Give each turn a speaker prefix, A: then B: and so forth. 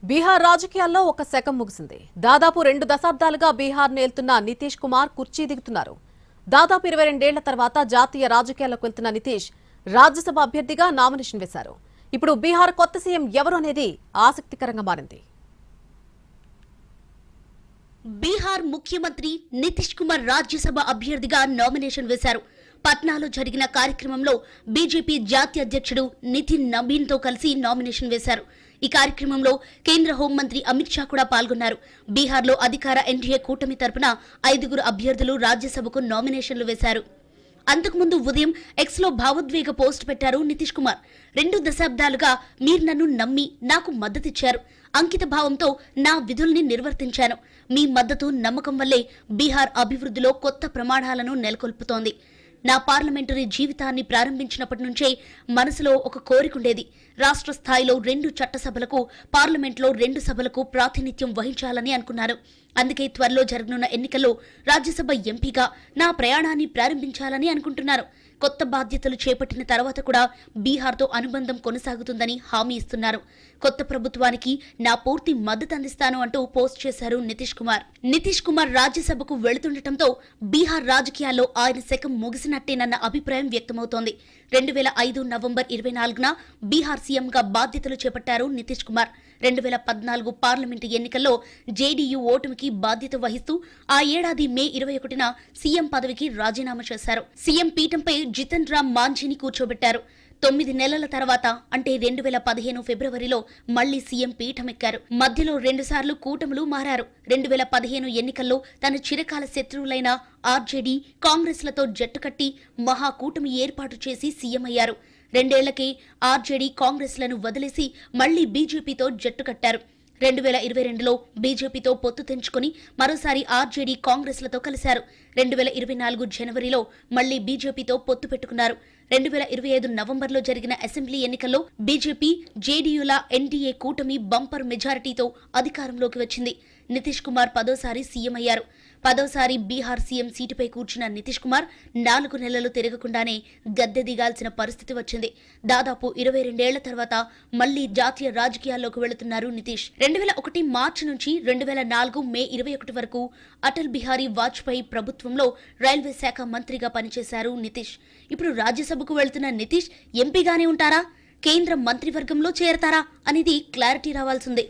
A: బీహార్ రాజకీయాల్లో ఒక శకం ముగిసింది. దాదాపు 2 దశాబ్దాలుగా బీహార్ నేల్తున్న నితీష్ కుమార్ కుర్చీ దిగుతున్నారు. దాదాపు 22 ఏళ్ల తర్వాత జాతీయ రాజకీయాల్లోకి వెళ్తున్న నితీష్ రాజ్యసభ అభ్యర్థిగా నామినేషన్ వేశారు. ఇప్పుడు బీహార్ కొత్త సీఎం ఎవరు అనేది ఆసక్తికరంగా మారింది.
B: బీహార్ ముఖ్యమంత్రి నితీష్ కుమార్ రాజ్యసభ అభ్యర్థిగా నామినేషన్ వేశారు. పట్నాలో జరిగిన కార్యక్రమంలో బీజేపీ జాతీయ అధ్యక్షుడు నితిన్ నబీన్ తో కలిసి నామినేషన్ వేశారు. ఈ కార్యక్రమంలో కేంద్ర హోంమంత్రి అమిత్ షా కూడా పాల్గొన్నారు. బీహార్లో అధికార ఎన్డీఏ కూటమి తరపున 5 అభ్యర్థులు రాజ్యసభకు నామినేషన్లు వేశారు. అంతకుముందు ఉదయం ఎక్స్ లో భావోద్వేగ పోస్ట్ పెట్టారు నితీష్ కుమార్. 2 దశాబ్దాలుగా మీరు నన్ను నమ్మి నాకు మద్దతిచ్చారు. అంకిత భావంతో నా విధుల్ని నిర్వర్తించాను. మీ మద్దతు నమ్మకం వల్లే బీహార్ అభివృద్ధిలో కొత్త ప్రమాణాలను నెలకొల్పుతోంది. నా పార్లమెంటరీ జీవితాన్ని ప్రారంభించినప్పటి నుంచే మనసులో ఒక కోరికుండేది. రాష్ట్ర స్థాయిలో 2 చట్టసభలకు, పార్లమెంట్లో 2 సభలకు ప్రాతినిధ్యం వహించాలని అనుకున్నారు. అందుకే త్వరలో జరగనున్న ఎన్నికల్లో రాజ్యసభ ఎంపీగా నా ప్రయాణాన్ని ప్రారంభించాలని అనుకుంటున్నారు. కొత్త బాధ్యతలు చేపట్టిన తర్వాత కూడా బీహార్తో అనుబంధం కొనసాగుతుందని హామీ ఇస్తున్నారు. కొత్త ప్రభుత్వానికి నా పూర్తి మద్దతు అందిస్తాను అంటూ పోస్ట్ చేశారు నితీష్ కుమార్. నితీష్ కుమార్ రాజ్యసభకు వెళుతుండటంతో బీహార్ రాజకీయాల్లో ఆయన శకం ముగిసినట్టేనన్న అభిప్రాయం వ్యక్తమవుతోంది. 2005 నవంబర్ 24న బీహార్ సీఎంగా బాధ్యతలు చేపట్టారు నితీష్ కుమార్. 2014 పార్లమెంటు ఎన్నికల్లో జేడీయూ ఓటమికి బాధ్యత వహిస్తూ ఆ ఏడాది మే 21న సీఎం పదవికి రాజీనామా చేశారు. సీఎం పీఠంపై జితన్ రామ్ మాంఝీని కూర్చోబెట్టారు. 9 నెలల తర్వాత అంటే 2015 ఫిబ్రవరిలో మళ్లీ సీఎం పీఠమెక్కారు. మధ్యలో 2 సార్లు కూటములు మారారు. 2015 ఎన్నికల్లో తన చిరకాల శత్రువులైన ఆర్జేడీ, కాంగ్రెస్లతో జట్టు కట్టి మహాకూటమి ఏర్పాటు చేసి సీఎం అయ్యారు. 2 ఏళ్లకే ఆర్జేడీ, కాంగ్రెస్లను వదిలేసి మళ్లీ బీజేపీతో జట్టు కట్టారు. 2022లో బీజేపీతో పొత్తు తెంచుకుని మరోసారి ఆర్జేడీ, కాంగ్రెస్లతో కలిశారు. 2024 జనవరిలో మళ్లీ బీజేపీతో పొత్తు పెట్టుకున్నారు. 2025 నవంబర్లో జరిగిన అసెంబ్లీ ఎన్నికల్లో బీజేపీ, జేడీయూల ఎన్డీఏ కూటమి బంపర్ మెజారిటీతో అధికారంలోకి వచ్చింది. నితీష్ కుమార్ 10వ సీఎం అయ్యారు. 10వ బీహార్ సీఎం సీటుపై కూర్చున్న నితీష్ కుమార్ 4 నెలలు తిరగకుండానే గద్దె దిగాల్సిన పరిస్థితి వచ్చింది. దాదాపు 22 ఏళ్ల తర్వాత మళ్లీ జాతీయ రాజకీయాల్లోకి వెళుతున్నారు నితీష్. 2001 మార్చి నుంచి 2004 మే 21 వరకు అటల్ బిహారీ వాజ్పేయి ప్రభుత్వంలో రైల్వే శాఖ మంత్రిగా పనిచేశారు నితీష్. ఇప్పుడు రాజ్యసభకు వెళ్తున్న నితీష్ ఎంపీగానే ఉంటారా, కేంద్ర మంత్రివర్గంలో చేరతారా అనేది క్లారిటీ రావాల్సిందే.